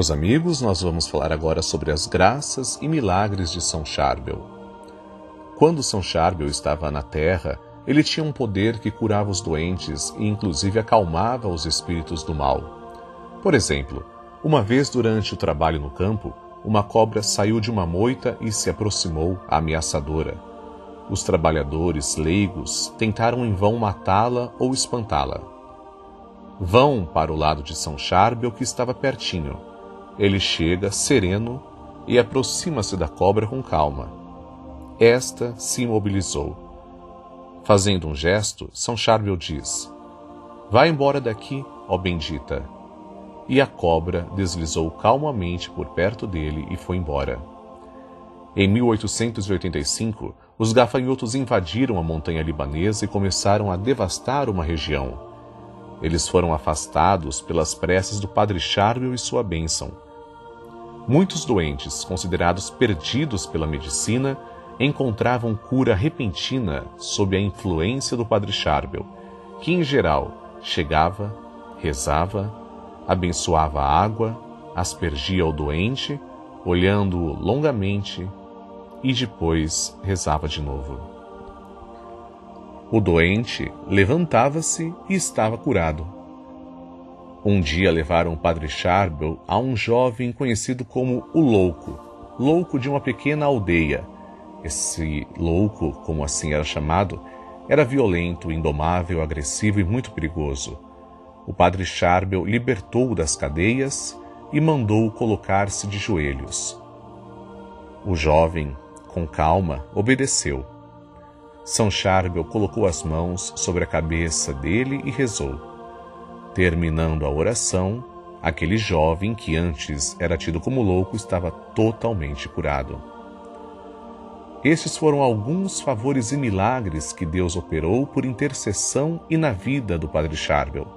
Meus amigos, nós vamos falar agora sobre as graças e milagres de São Charbel. Quando São Charbel estava na Terra, ele tinha um poder que curava os doentes e inclusive acalmava os espíritos do mal. Por exemplo, uma vez durante o trabalho no campo, uma cobra saiu de uma moita e se aproximou, ameaçadora. Os trabalhadores leigos tentaram em vão matá-la ou espantá-la. Vão para o lado de São Charbel, que estava pertinho. Ele chega, sereno, e aproxima-se da cobra com calma. Esta se imobilizou. Fazendo um gesto, São Charbel diz: "Vá embora daqui, ó bendita." E a cobra deslizou calmamente por perto dele e foi embora. Em 1885, os gafanhotos invadiram a montanha libanesa e começaram a devastar uma região. Eles foram afastados pelas preces do Padre Charbel e sua bênção. Muitos doentes, considerados perdidos pela medicina, encontravam cura repentina sob a influência do Padre Charbel, que em geral chegava, rezava, abençoava a água, aspergia o doente, olhando-o longamente, e depois rezava de novo. O doente levantava-se e estava curado. Um dia levaram o Padre Charbel a um jovem conhecido como o louco de uma pequena aldeia. Esse louco, como assim era chamado, era violento, indomável, agressivo e muito perigoso. O Padre Charbel libertou-o das cadeias e mandou-o colocar-se de joelhos. O jovem, com calma, obedeceu. São Charbel colocou as mãos sobre a cabeça dele e rezou. Terminando a oração, aquele jovem, que antes era tido como louco, estava totalmente curado. Estes foram alguns favores e milagres que Deus operou por intercessão e na vida do Padre Charbel.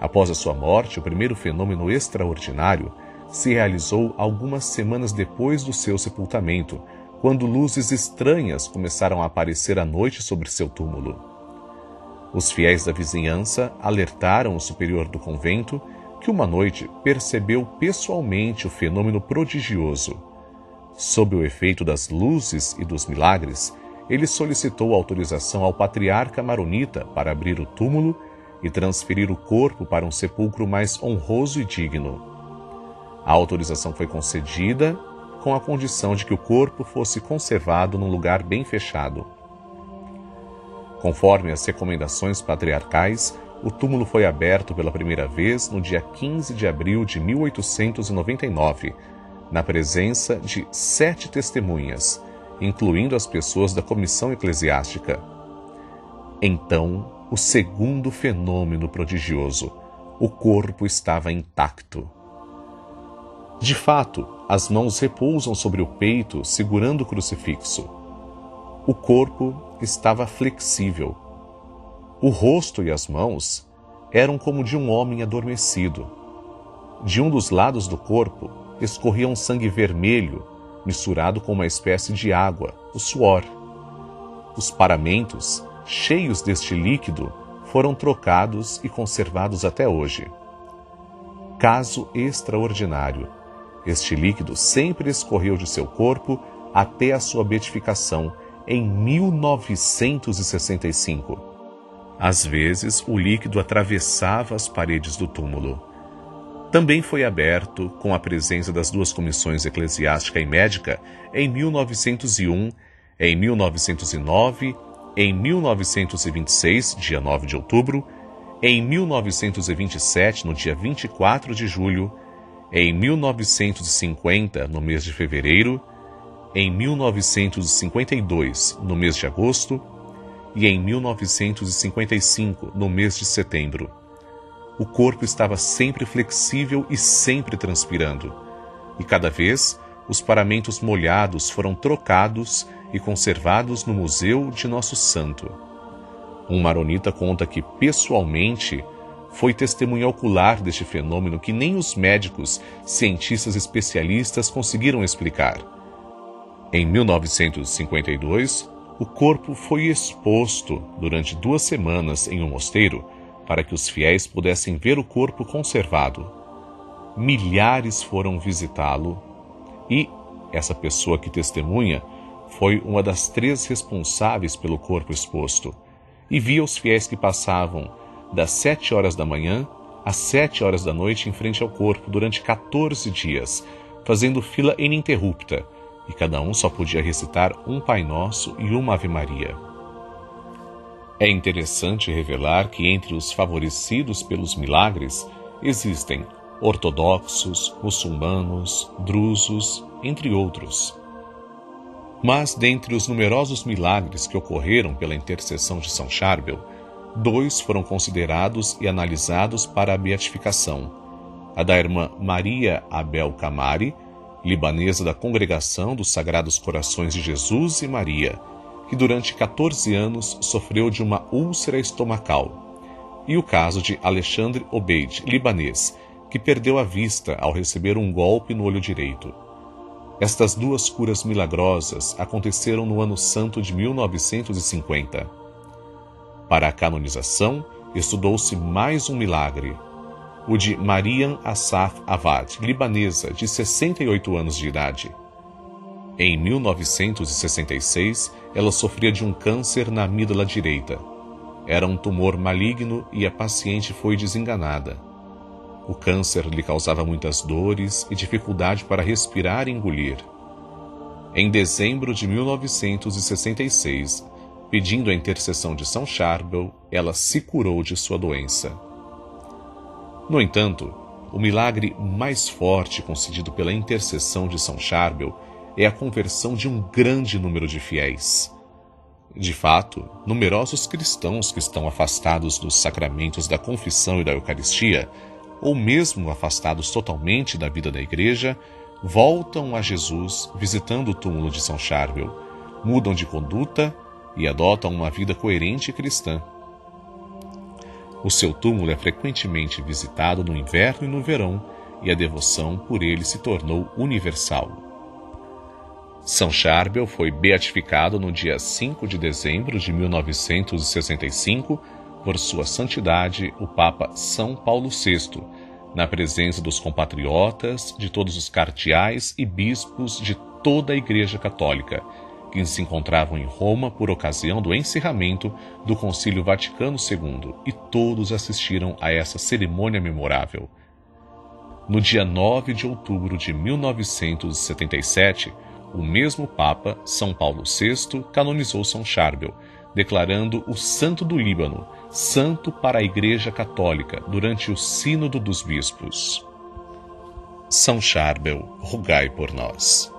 Após a sua morte, o primeiro fenômeno extraordinário se realizou algumas semanas depois do seu sepultamento, quando luzes estranhas começaram a aparecer à noite sobre seu túmulo. Os fiéis da vizinhança alertaram o superior do convento, que uma noite percebeu pessoalmente o fenômeno prodigioso. Sob o efeito das luzes e dos milagres, ele solicitou autorização ao patriarca maronita para abrir o túmulo e transferir o corpo para um sepulcro mais honroso e digno. A autorização foi concedida com a condição de que o corpo fosse conservado num lugar bem fechado. Conforme as recomendações patriarcais, o túmulo foi aberto pela primeira vez no dia 15 de abril de 1899, na presença de 7 testemunhas, incluindo as pessoas da comissão eclesiástica. Então, o segundo fenômeno prodigioso: o corpo estava intacto. De fato, as mãos repousam sobre o peito, segurando o crucifixo. O corpo estava flexível. O rosto e as mãos eram como de um homem adormecido. De um dos lados do corpo escorria um sangue vermelho, misturado com uma espécie de água, o suor. Os paramentos, cheios deste líquido, foram trocados e conservados até hoje. Caso extraordinário. Este líquido sempre escorreu de seu corpo até a sua beatificação em 1965. Às vezes, o líquido atravessava as paredes do túmulo. Também foi aberto, com a presença das 2 comissões eclesiástica e médica, em 1901, em 1909, em 1926, dia 9 de outubro, em 1927, no dia 24 de julho, em 1950, no mês de fevereiro, em 1952, no mês de agosto, e em 1955, no mês de setembro. O corpo estava sempre flexível e sempre transpirando, e cada vez os paramentos molhados foram trocados e conservados no Museu de Nosso Santo. Um maronita conta que, pessoalmente, foi testemunha ocular deste fenômeno que nem os médicos, cientistas especialistas conseguiram explicar. Em 1952, o corpo foi exposto durante 2 semanas em um mosteiro para que os fiéis pudessem ver o corpo conservado. milhares foram visitá-lo e essa pessoa que testemunha foi uma das 3 responsáveis pelo corpo exposto e via os fiéis que passavam das 7 horas da manhã às 7 horas da noite em frente ao corpo durante 14 dias, fazendo fila ininterrupta, e cada um só podia recitar um Pai Nosso e uma Ave Maria. É interessante revelar que entre os favorecidos pelos milagres existem ortodoxos, muçulmanos, drusos, entre outros. Mas dentre os numerosos milagres que ocorreram pela intercessão de São Charbel, 2 foram considerados e analisados para a beatificação: a da irmã Maria Abel Camari, libanesa da Congregação dos Sagrados Corações de Jesus e Maria, que durante 14 anos sofreu de uma úlcera estomacal, e o caso de Alexandre Obeid, libanês, que perdeu a vista ao receber um golpe no olho direito. Estas 2 curas milagrosas aconteceram no ano santo de 1950. Para a canonização, estudou-se mais um milagre, o de Mariam Assaf Avad, libanesa, de 68 anos de idade. Em 1966, ela sofria de um câncer na amígdala direita. Era um tumor maligno e a paciente foi desenganada. O câncer lhe causava muitas dores e dificuldade para respirar e engolir. Em dezembro de 1966, pedindo a intercessão de São Charbel, ela se curou de sua doença. No entanto, o milagre mais forte concedido pela intercessão de São Charbel é a conversão de um grande número de fiéis. De fato, numerosos cristãos que estão afastados dos sacramentos da confissão e da Eucaristia, ou mesmo afastados totalmente da vida da Igreja, voltam a Jesus visitando o túmulo de São Charbel, mudam de conduta e adotam uma vida coerente e cristã. O seu túmulo é frequentemente visitado no inverno e no verão, e a devoção por ele se tornou universal. São Charbel foi beatificado no dia 5 de dezembro de 1965 por sua santidade, o Papa São Paulo VI, na presença dos compatriotas, de todos os cardeais e bispos de toda a Igreja Católica, que se encontravam em Roma por ocasião do encerramento do Concílio Vaticano II, e todos assistiram a essa cerimônia memorável. No dia 9 de outubro de 1977, o mesmo Papa, São Paulo VI, canonizou São Charbel, declarando o Santo do Líbano, santo para a Igreja Católica, durante o Sínodo dos Bispos. São Charbel, rogai por nós.